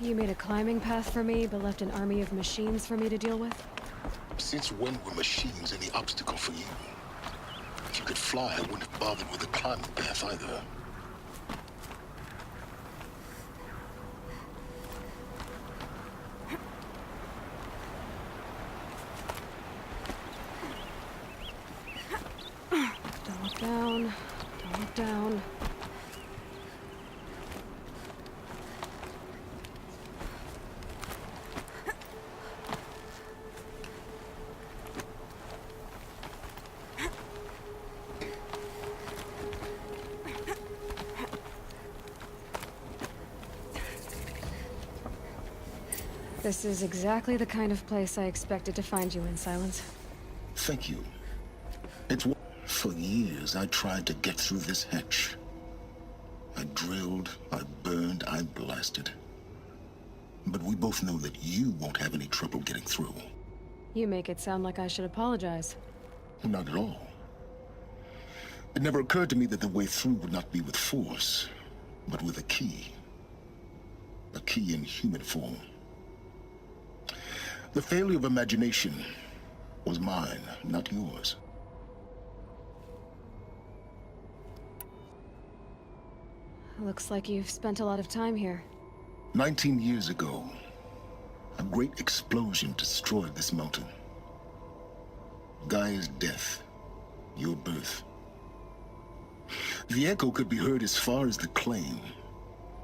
You made a climbing path for me, but left an army of machines for me to deal with? Since when were machines any obstacle for you? If you could fly, I wouldn't have bothered with the climbing path either. Don't look down. Don't look down. This is exactly the kind of place I expected to find you in, Sylens. Thank you. For years, I tried to get through this hatch. I drilled, I burned, I blasted. But we both know that you won't have any trouble getting through. You make it sound like I should apologize. Not at all. It never occurred to me that the way through would not be with force, but with a key. A key in human form. The failure of imagination was mine, not yours. Looks like you've spent a lot of time here. 19 years ago, a great explosion destroyed this mountain. Gaia's death, your birth. The echo could be heard as far as the claim.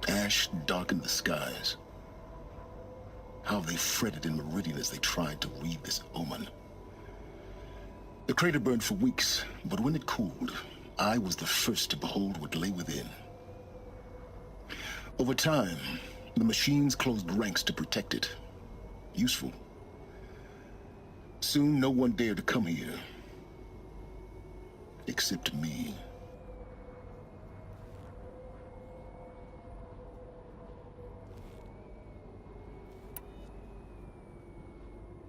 Ash darkened the skies. How they fretted in Meridian as they tried to read this omen. The crater burned for weeks, but when it cooled, I was the first to behold what lay within. Over time, the machines closed ranks to protect it. Useful. Soon, no one dared to come here. Except me.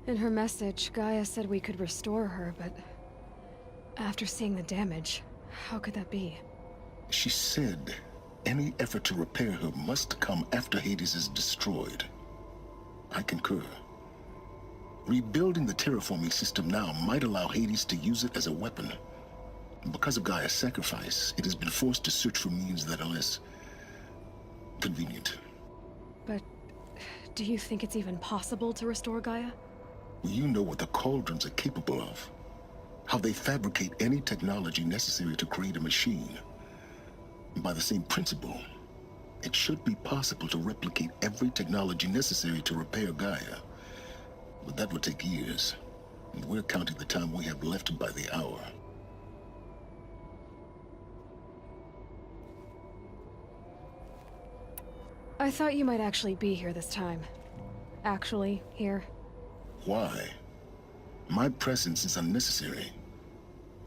In her message, Gaia said we could restore her, but after seeing the damage, how could that be? She said any effort to repair her must come after Hades is destroyed. I concur. Rebuilding the terraforming system now might allow Hades to use it as a weapon. Because of Gaia's sacrifice, it has been forced to search for means that are less convenient. But do you think it's even possible to restore Gaia? You know what the Cauldrons are capable of. How they fabricate any technology necessary to create a machine. By the same principle, it should be possible to replicate every technology necessary to repair Gaia. But that would take years, and we're counting the time we have left by the hour. I thought you might actually be here this time. Actually, here. Why? My presence is unnecessary.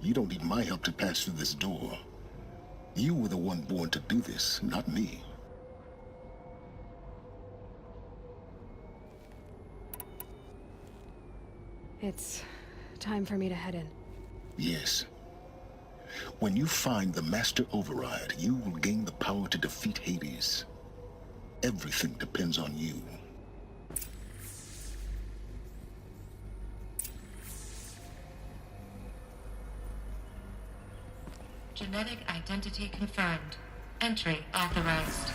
You don't need my help to pass through this door. You were the one born to do this, not me. It's time for me to head in. Yes. When you find the Master Override, you will gain the power to defeat Hades. Everything depends on you. Genetic identity confirmed. Entry authorized.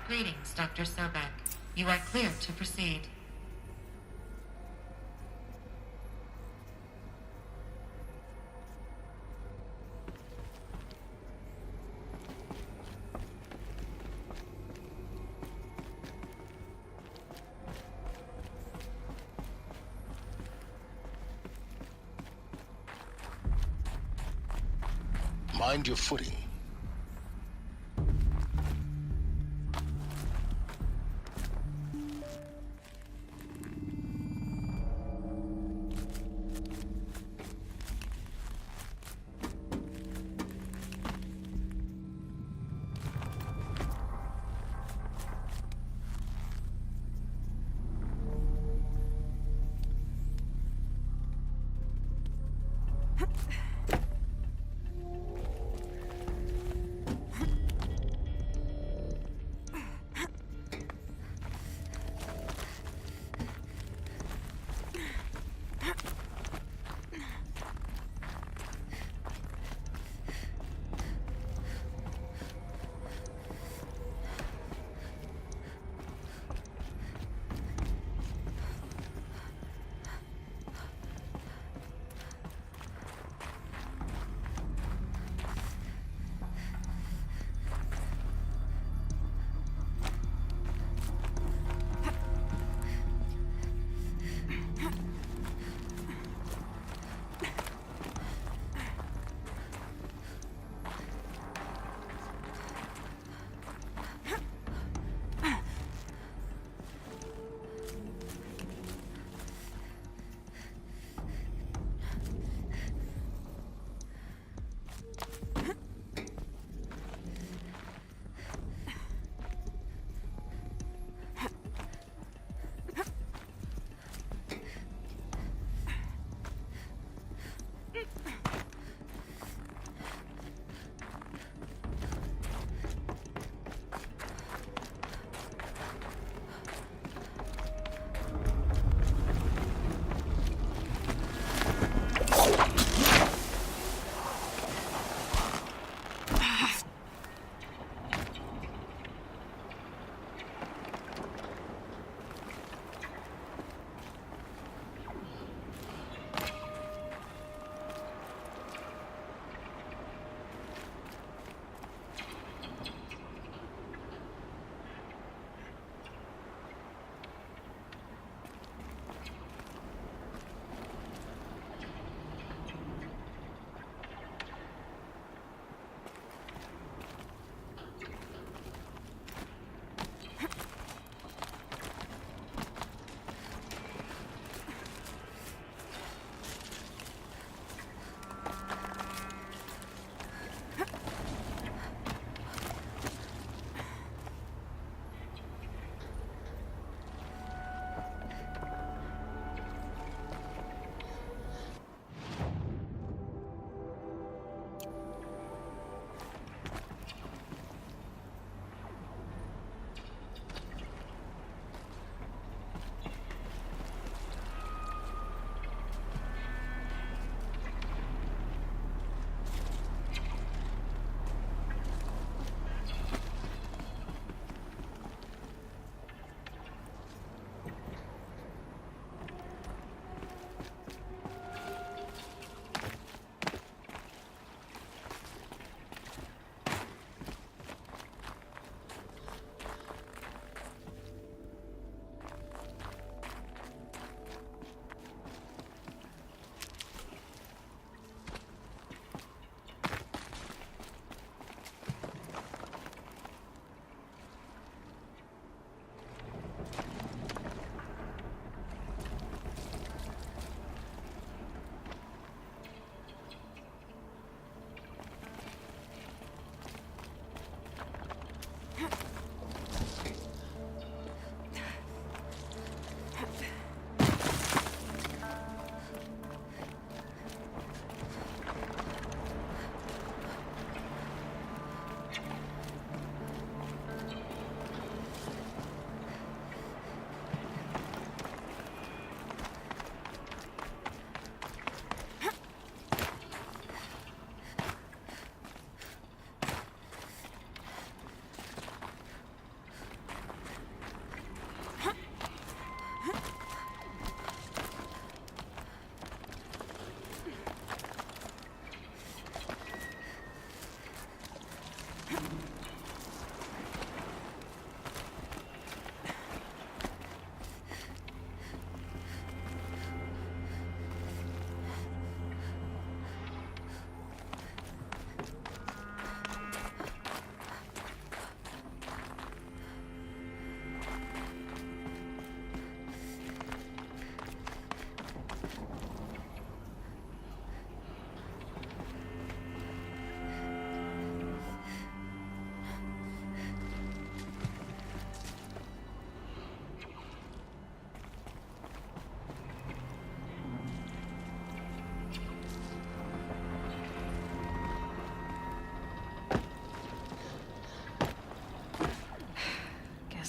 Greetings, Dr. Sobek. You are clear to proceed. Mind your footing.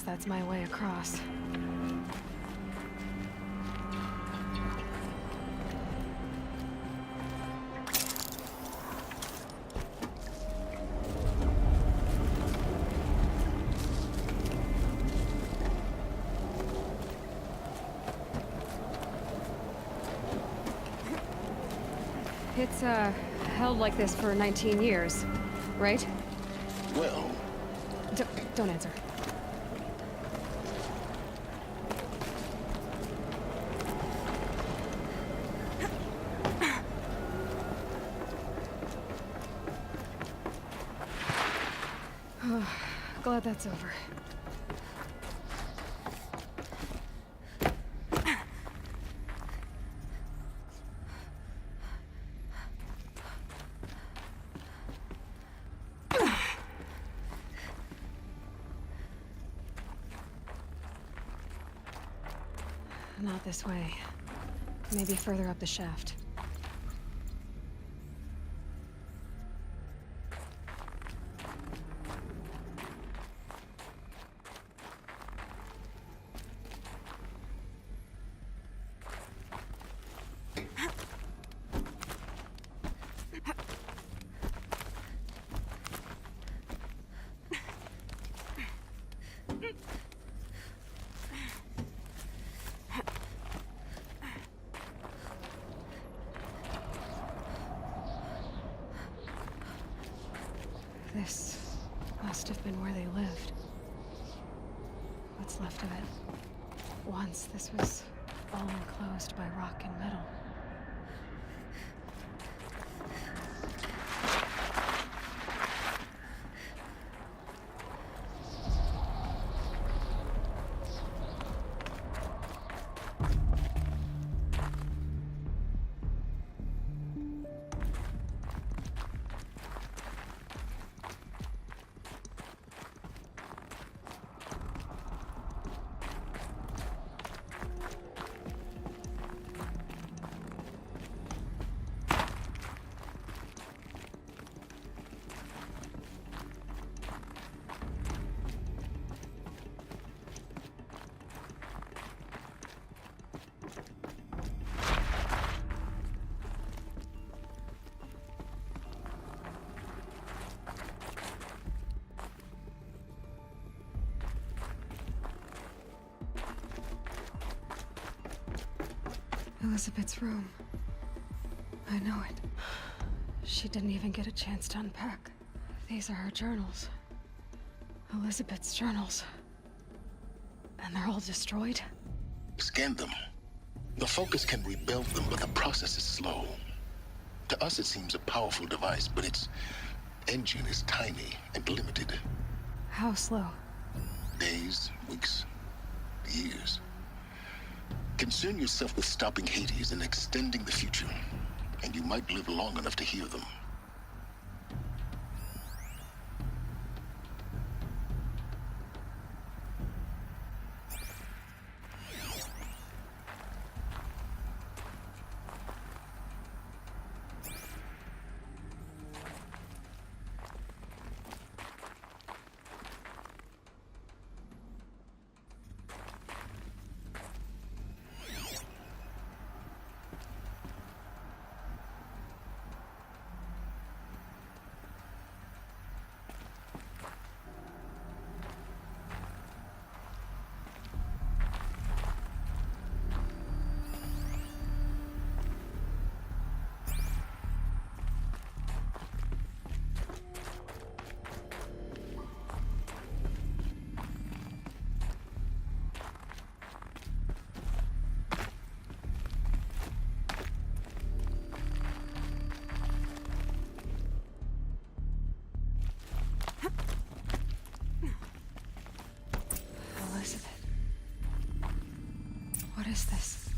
that's my way across. It's, held like this for 19 years, right? Well, Don't answer. Oh, glad that's over. Not this way. Maybe further up the shaft. This must have been where they lived. What's left of it. Once this was all enclosed by rock and metal. Elizabeth's room. I know it. She didn't even get a chance to unpack. These are her journals. Elizabeth's journals. And they're all destroyed? scan them. The Focus can rebuild them, but the process is slow. To us it seems a powerful device, but its engine is tiny and limited. How slow? Days, weeks, years. Concern yourself with stopping Hades and extending the future, and you might live long enough to hear them. Elizabeth. What is this?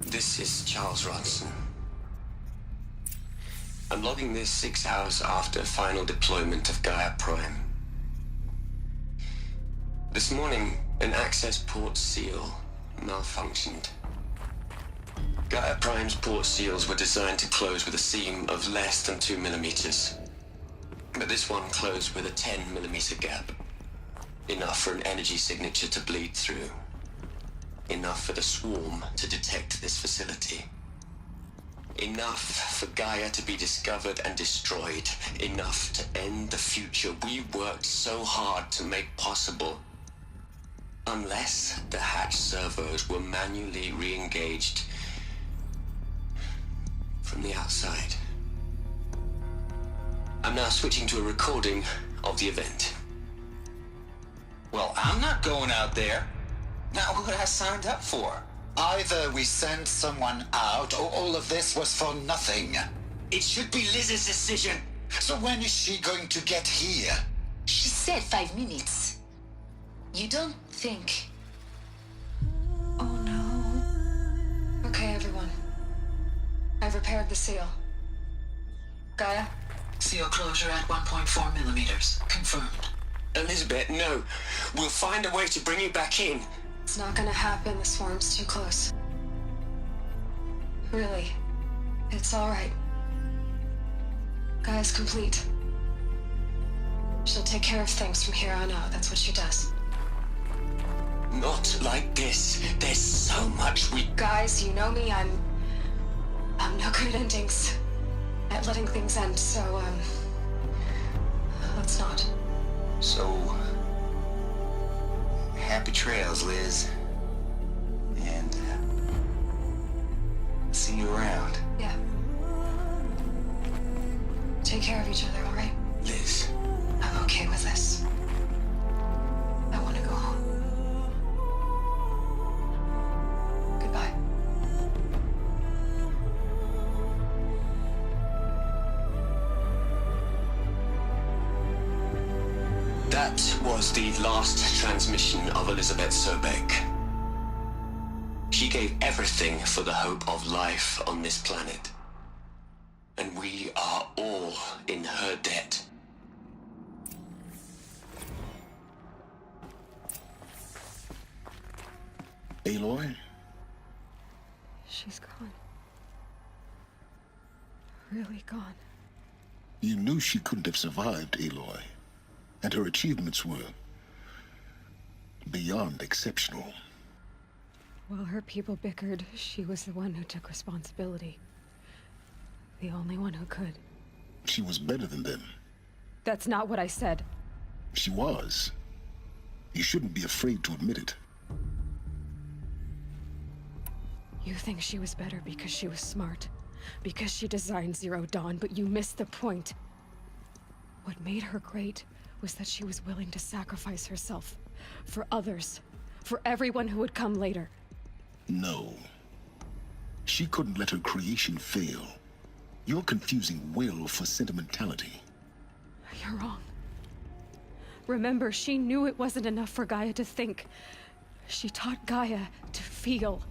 This is Charles Ronson. I'm logging this 6 hours after final deployment of Gaia Prime. This morning, an access port seal malfunctioned. Gaia Prime's port seals were designed to close with a seam of less than 2 millimeters. But this one closed with a 10 millimeter gap. Enough for an energy signature to bleed through. Enough for the swarm to detect this facility. Enough for Gaia to be discovered and destroyed. Enough to end the future we worked so hard to make possible. Unless the hatch servos were manually re-engaged from the outside. I'm now switching to a recording of the event. Well, I'm not going out there. Not what I signed up for. Either we send someone out, or all of this was for nothing. It should be Liz's decision. So when is she going to get here? She said 5 minutes. You don't think... Oh no. Okay, everyone. I've repaired the seal. Gaia? Seal closure at 1.4 millimeters. Confirmed. Elizabeth, no. We'll find a way to bring you back in. It's not gonna happen, the swarm's too close. Really. It's alright. Gaia's complete. She'll take care of things from here on out, that's what she does. Not like this. There's so much we... Guys, you know me, I'm no good at endings. At letting things end, so, let's not. So... happy trails, Liz. And... see you around. Yeah. Take care of each other, alright? Liz. I'm okay with this. I want to go home. Goodbye. That was the last transmission of Elizabeth Sobek. She gave everything for the hope of life on this planet. And we are all in her debt. Aloy? She's gone. Really gone. You knew she couldn't have survived, Aloy. And her achievements were beyond exceptional. While her people bickered, she was the one who took responsibility. The only one who could. She was better than them. That's not what I said. She was. You shouldn't be afraid to admit it. You think she was better because she was smart, because she designed Zero Dawn, but you missed the point. What made her great was that she was willing to sacrifice herself for others, for everyone who would come later. No. She couldn't let her creation fail. You're confusing will for sentimentality. You're wrong. Remember, she knew it wasn't enough for Gaia to think. She taught Gaia to feel.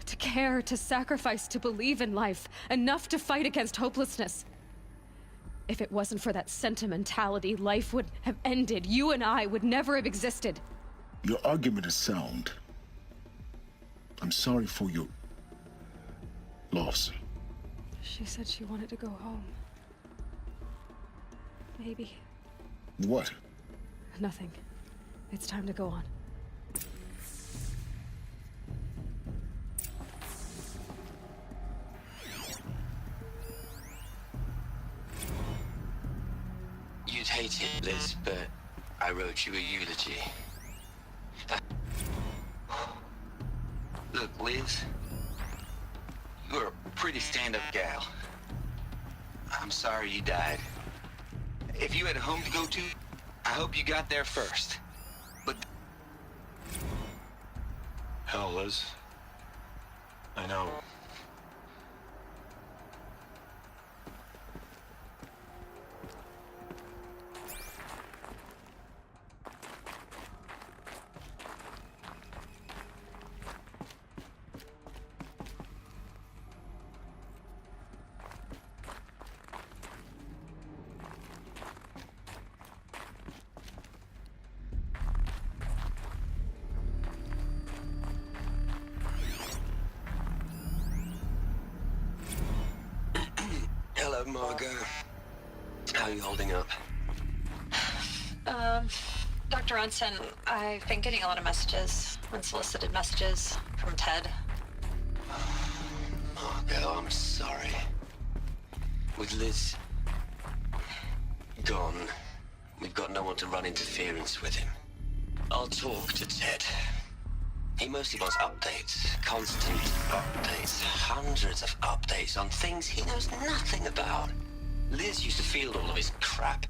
To care, to sacrifice, to believe in life. Enough to fight against hopelessness. If it wasn't for that sentimentality, life would have ended. You and I would never have existed. Your argument is sound. I'm sorry for your loss. She said she wanted to go home. Maybe. What? Nothing. It's time to go on. You'd hate it, Liz, but I wrote you a eulogy. Look, Liz. You're a pretty stand-up gal. I'm sorry you died. If you had a home to go to, I hope you got there first. But... hell, Liz. I know. Hello, Margot. How are you holding up? Dr. Unson, I've been getting a lot of messages, unsolicited messages from Ted. Margot, I'm sorry. With Liz gone, we've got no one to run interference with him. I'll talk to Ted. He mostly wants updates, constant updates, hundreds of updates on things he knows nothing about. Liz used to field all of his crap.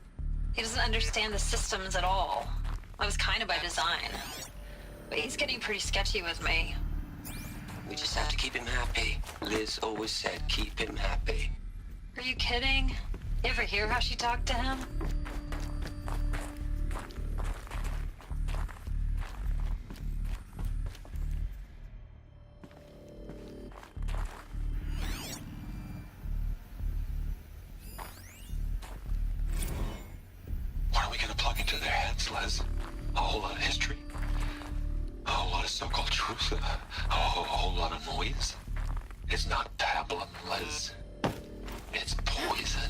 He doesn't understand the systems at all. That was kind of by design. But he's getting pretty sketchy with me. We just have to keep him happy. Liz always said keep him happy. Are you kidding? You ever hear how she talked to him? What are we gonna plug into their heads, Les? A whole lot of history? A whole lot of so-called truth? A whole lot of noise? It's not tablet, Les. It's poison.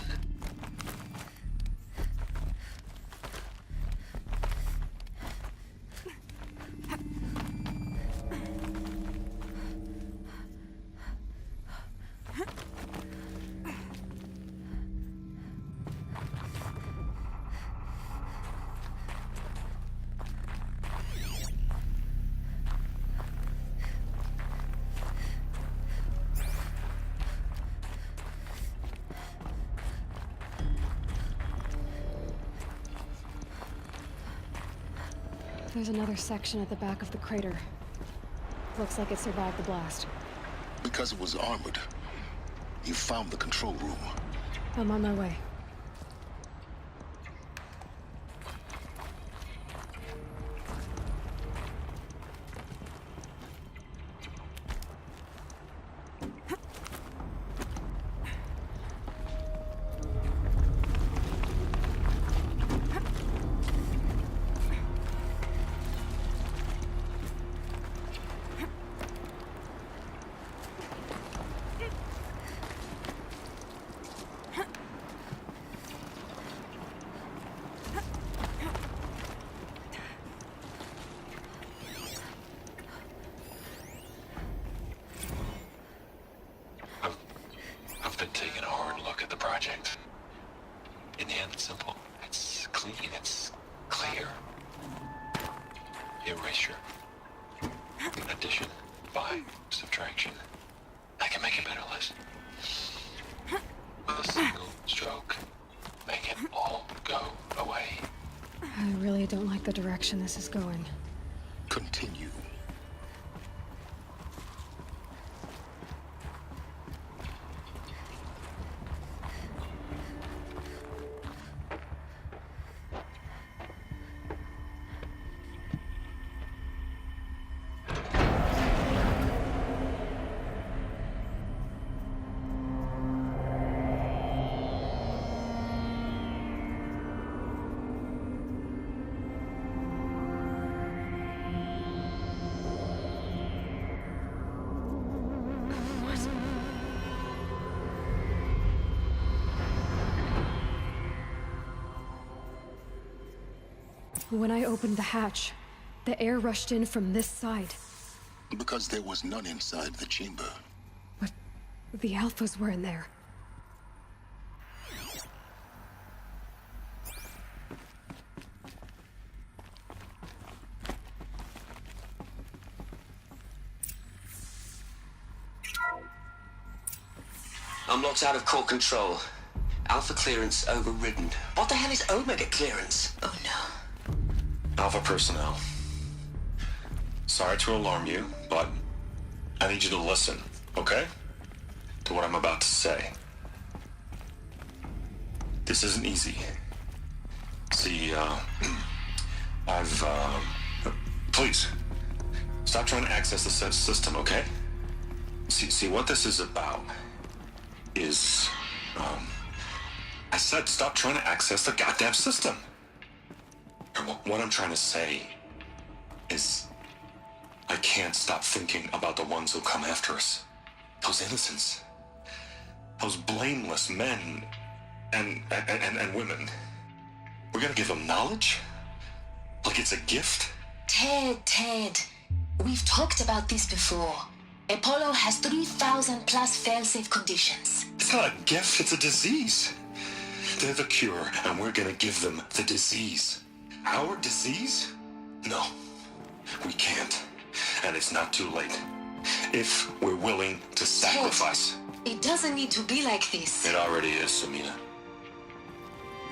There's another section at the back of the crater. Looks like it survived the blast. Because it was armored. You found the control room. I'm on my way. I've been taking a hard look at the project. In the end, it's simple. It's clean. It's clear. Erasure. Addition. By subtraction. I can make it better, Liz. With a single stroke. Make it all go away. I really don't like the direction this is going. Continue. When I opened the hatch, the air rushed in from this side. Because there was none inside the chamber. But the Alphas were in there. I'm locked out of core control. Alpha clearance overridden. What the hell is Omega clearance? Oh no. Alpha personnel. Sorry to alarm you, but I need you to listen, okay? To what I'm about to say. This isn't easy. See, please, stop trying to access the system, okay? See, what this is about is, I said stop trying to access the goddamn system. And what I'm trying to say is I can't stop thinking about the ones who come after us. Those innocents. those blameless men and women. We're gonna give them knowledge? Like it's a gift? Ted. We've talked about this before. Apollo has 3,000 plus fail-safe conditions. It's not a gift, it's a disease. They're the cure, and we're gonna give them the disease. Our disease? No, we can't. And it's not too late. If we're willing to sacrifice. Ted, it doesn't need to be like this. It already is, Samina.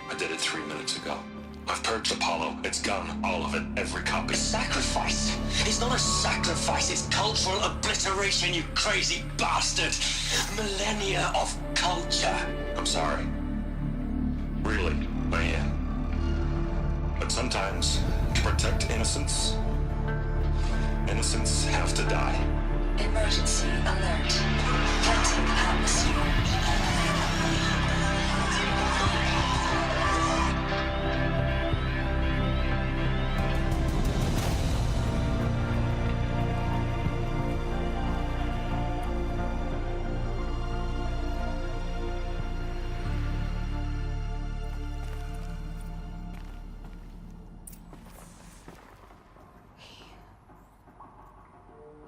I did it 3 minutes ago. I've purged Apollo. It's gone. All of it. Every copy. Sacrifice? It's not a sacrifice, it's cultural obliteration, you crazy bastard! Millennia of culture! I'm sorry. Really, I am. But sometimes, to protect innocence, innocents have to die. Emergency alert. Planting atmosphere.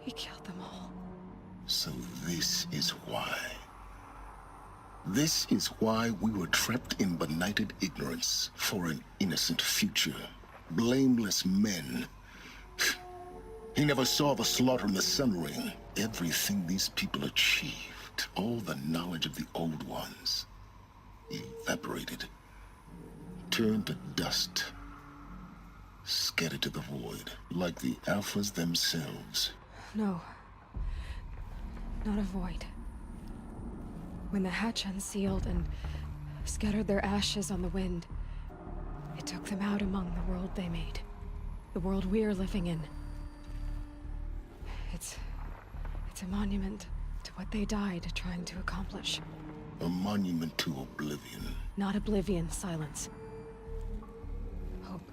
He killed them all. So this is why. This is why we were trapped in benighted ignorance for an innocent future. Blameless men. He never saw the slaughter in the Sun Ring. Everything these people achieved, all the knowledge of the old ones, evaporated, turned to dust, scattered to the void, like the Alphas themselves. No. Not a void. When the hatch unsealed and scattered their ashes on the wind, it took them out among the world they made. The world we're living in. It's a monument to what they died trying to accomplish. A monument to oblivion. Not oblivion, Sylens. Hope.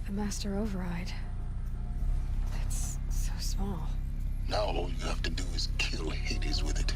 The Master Override. It's so small. Now all you have to do is kill Hades with it.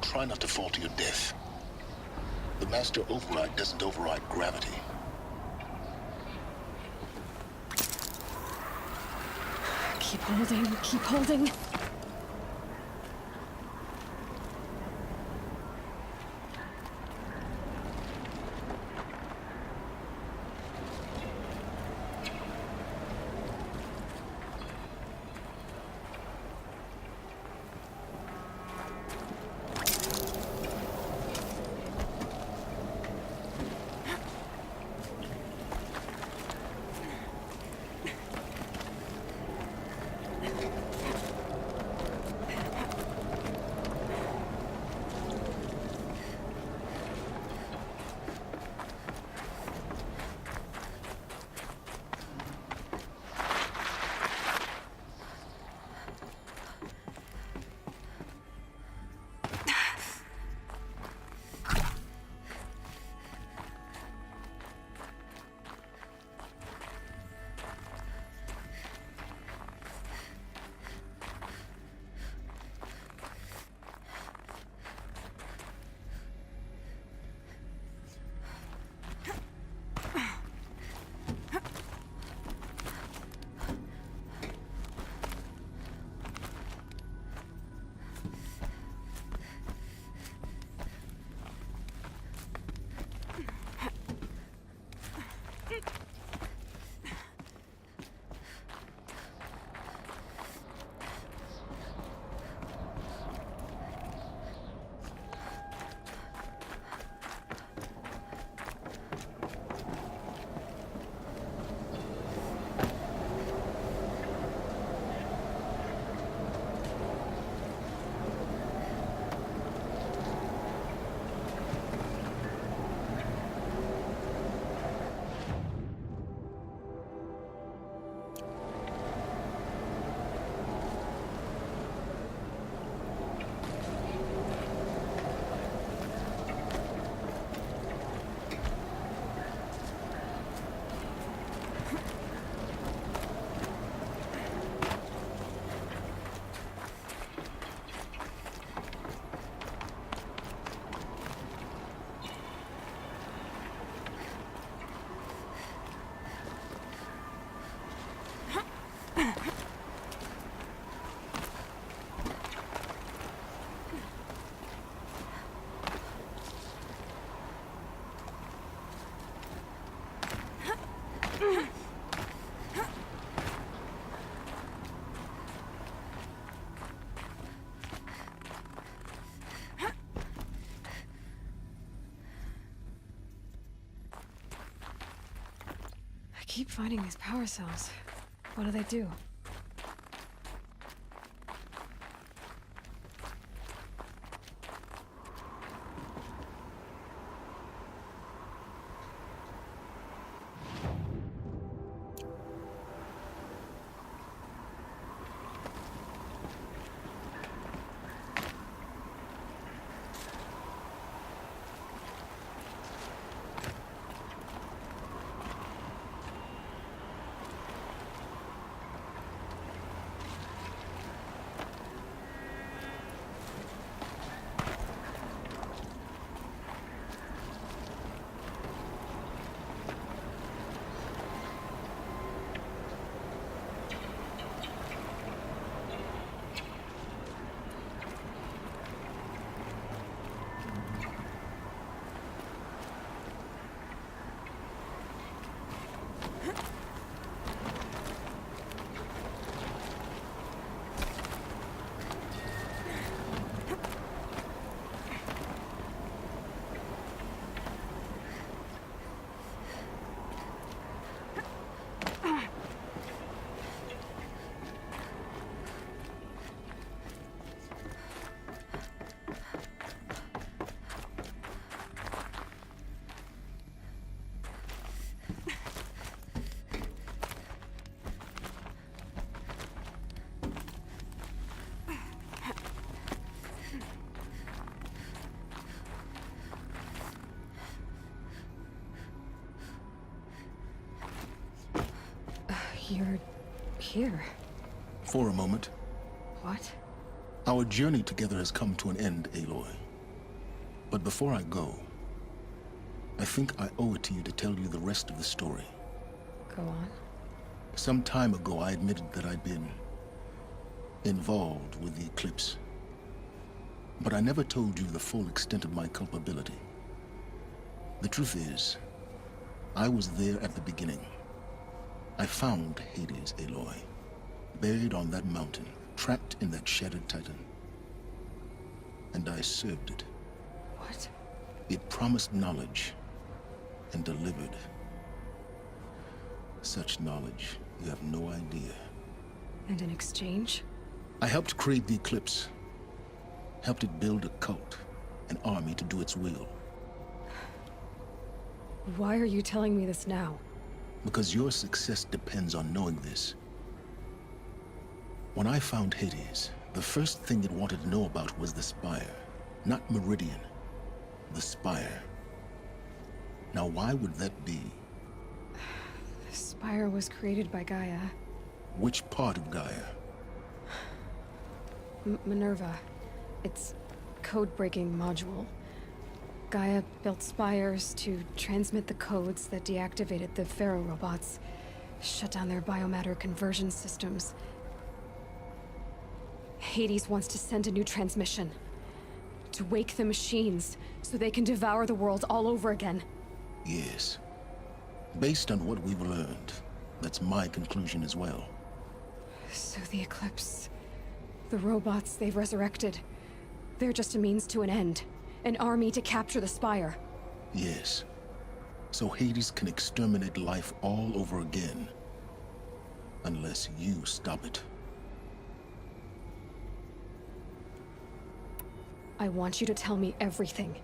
Try not to fall to your death. The Master Override doesn't override gravity. Keep holding, keep holding. keep finding these power cells. What do they do? You're here. For a moment. What? Our journey together has come to an end, Aloy. But before I go, I think I owe it to you to tell you the rest of the story. Go on. Some time ago, I admitted that I'd been involved with the eclipse. But I never told you the full extent of my culpability. The truth is, I was there at the beginning. I found Hades, Aloy, buried on that mountain, trapped in that shattered titan. And I served it. What? It promised knowledge and delivered. Such knowledge, you have no idea. And in exchange? I helped create the eclipse. Helped it build a cult, an army to do its will. Why are you telling me this now? Because your success depends on knowing this. When I found Hades, the first thing it wanted to know about was the Spire. Not Meridian. The Spire. Now why would that be? The Spire was created by Gaia. Which part of Gaia? Minerva. Its code-breaking module. Gaia built spires to transmit the codes that deactivated the Pharaoh robots, shut down their biomatter conversion systems. Hades wants to send a new transmission. To wake the machines, so they can devour the world all over again. Yes. Based on what we've learned, that's my conclusion as well. So the Eclipse... the robots they've resurrected... they're just a means to an end. An army to capture the Spire. Yes. So Hades can exterminate life all over again. Unless you stop it. I want you to tell me everything.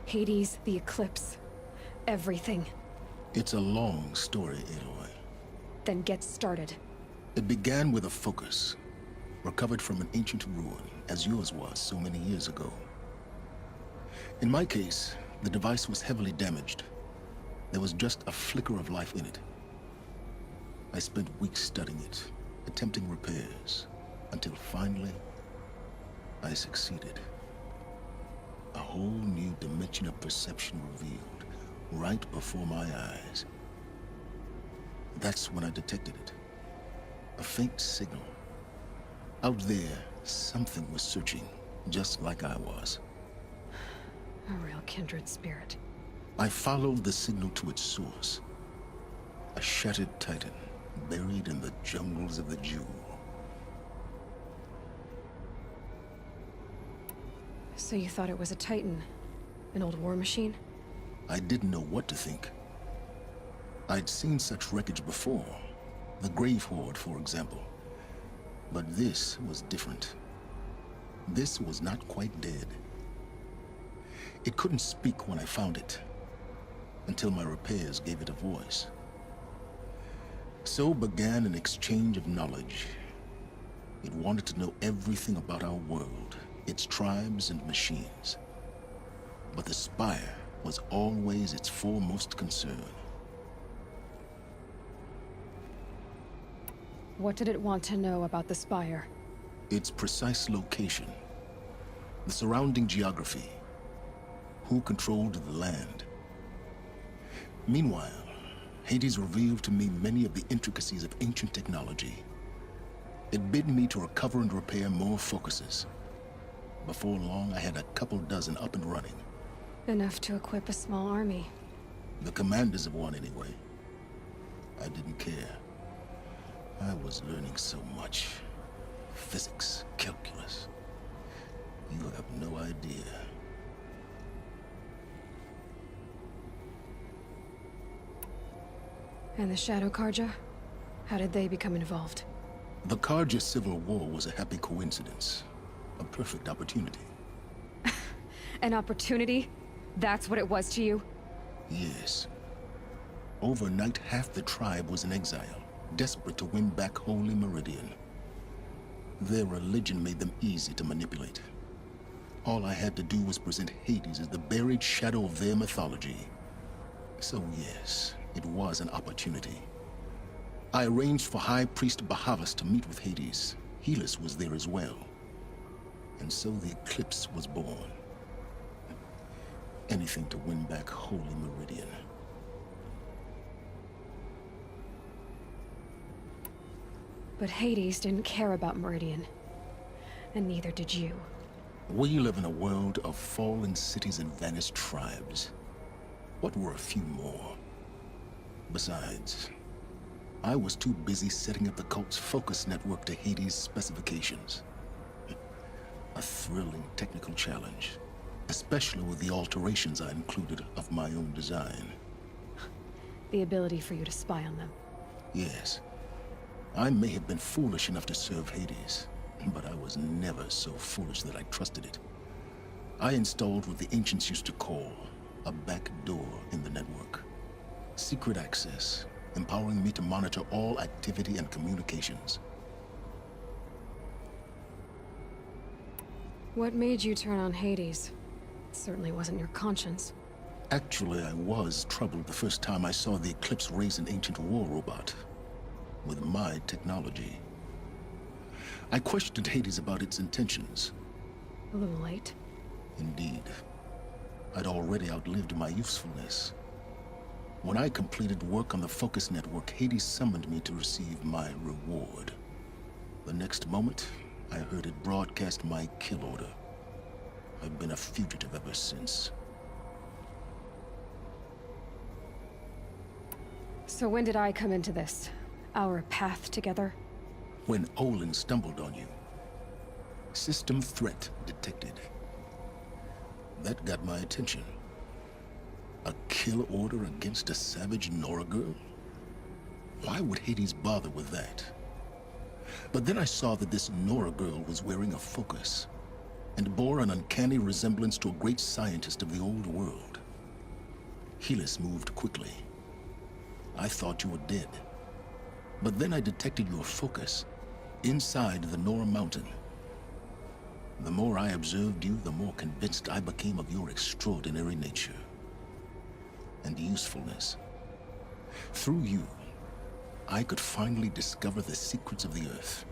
Hades, the Eclipse. Everything. It's a long story, Aloy. Then get started. It began with a focus. Recovered from an ancient ruin, as yours was so many years ago. In my case, the device was heavily damaged. There was just a flicker of life in it. I spent weeks studying it, attempting repairs, until finally, I succeeded. A whole new dimension of perception revealed, right before my eyes. That's when I detected it. A faint signal. Out there, something was searching, just like I was. A real kindred spirit. I followed the signal to its source. A shattered titan, buried in the jungles of the Jewel. So you thought it was a titan? An old war machine? I didn't know what to think. I'd seen such wreckage before. The Grave Horde, for example. But this was different. This was not quite dead. It couldn't speak when I found it, until my repairs gave it a voice. So began an exchange of knowledge. It wanted to know everything about our world, its tribes and machines. But the Spire was always its foremost concern. What did it want to know about the Spire? Its precise location, the surrounding geography, who controlled the land. Meanwhile, Hades revealed to me many of the intricacies of ancient technology. It bid me to recover and repair more focuses. Before long, I had a couple dozen up and running. Enough to equip a small army. The commanders of one, anyway. I didn't care. I was learning so much. Physics, calculus. You have no idea. And the Shadow Karja? How did they become involved? The Karja Civil War was a happy coincidence. A perfect opportunity. An opportunity? That's what it was to you? Yes. Overnight, half the tribe was in exile, desperate to win back Holy Meridian. Their religion made them easy to manipulate. All I had to do was present Hades as the buried shadow of their mythology. So yes, it was an opportunity. I arranged for High Priest Bahavas to meet with Hades. Helis was there as well. And so the eclipse was born. Anything to win back Holy Meridian. But Hades didn't care about Meridian. And neither did you. We live in a world of fallen cities and vanished tribes. What were a few more? Besides, I was too busy setting up the cult's focus network to Hades' specifications. A thrilling technical challenge, especially with the alterations I included of my own design. The ability for you to spy on them. Yes. I may have been foolish enough to serve Hades, but I was never so foolish that I trusted it. I installed what the ancients used to call a back door in the network. Secret access, empowering me to monitor all activity and communications. What made you turn on Hades? It certainly wasn't your conscience. Actually, I was troubled the first time I saw the Eclipse raise an ancient war robot. With my technology. I questioned Hades about its intentions. A little late. Indeed. I'd already outlived my usefulness. When I completed work on the Focus Network, Hades summoned me to receive my reward. The next moment, I heard it broadcast my kill order. I've been a fugitive ever since. So when did I come into this? Our path together? When Olin stumbled on you. System threat detected. That got my attention. A kill order against a savage Nora girl? Why would Hades bother with that? But then I saw that this Nora girl was wearing a focus, and bore an uncanny resemblance to a great scientist of the old world. Helis moved quickly. I thought you were dead. But then I detected your focus inside the Nora mountain. The more I observed you, the more convinced I became of your extraordinary nature and usefulness. Through you, I could finally discover the secrets of the Earth.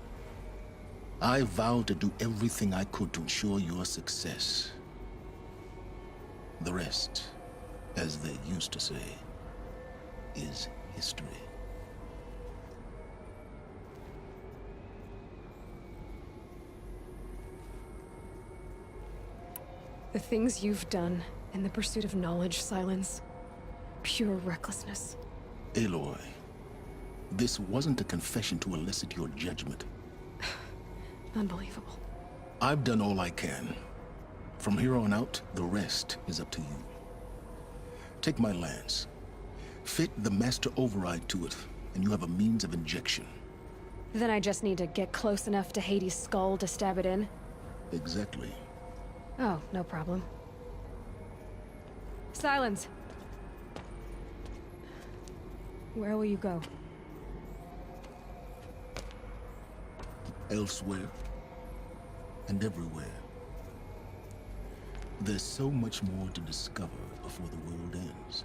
I vowed to do everything I could to ensure your success. The rest, as they used to say, is history. The things you've done in the pursuit of knowledge, Sylens. Pure recklessness. Aloy, this wasn't a confession to elicit your judgment. Unbelievable. I've done all I can. From here on out, the rest is up to you. Take my lance. Fit the master override to it, and you have a means of injection. Then I just need to get close enough to Hades' skull to stab it in? Exactly. Oh, no problem. Sylens! Where will you go? Elsewhere. And everywhere. There's so much more to discover before the world ends.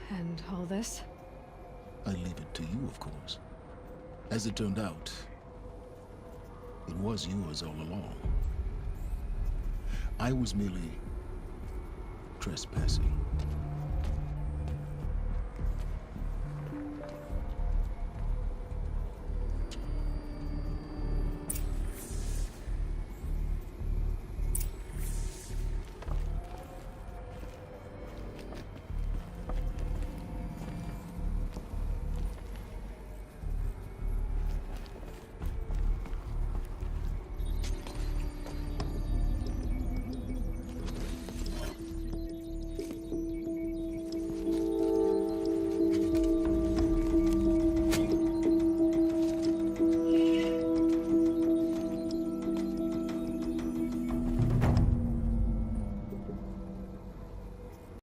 And all this? I leave it to you, of course. As it turned out, it was yours all along. I was merely trespassing.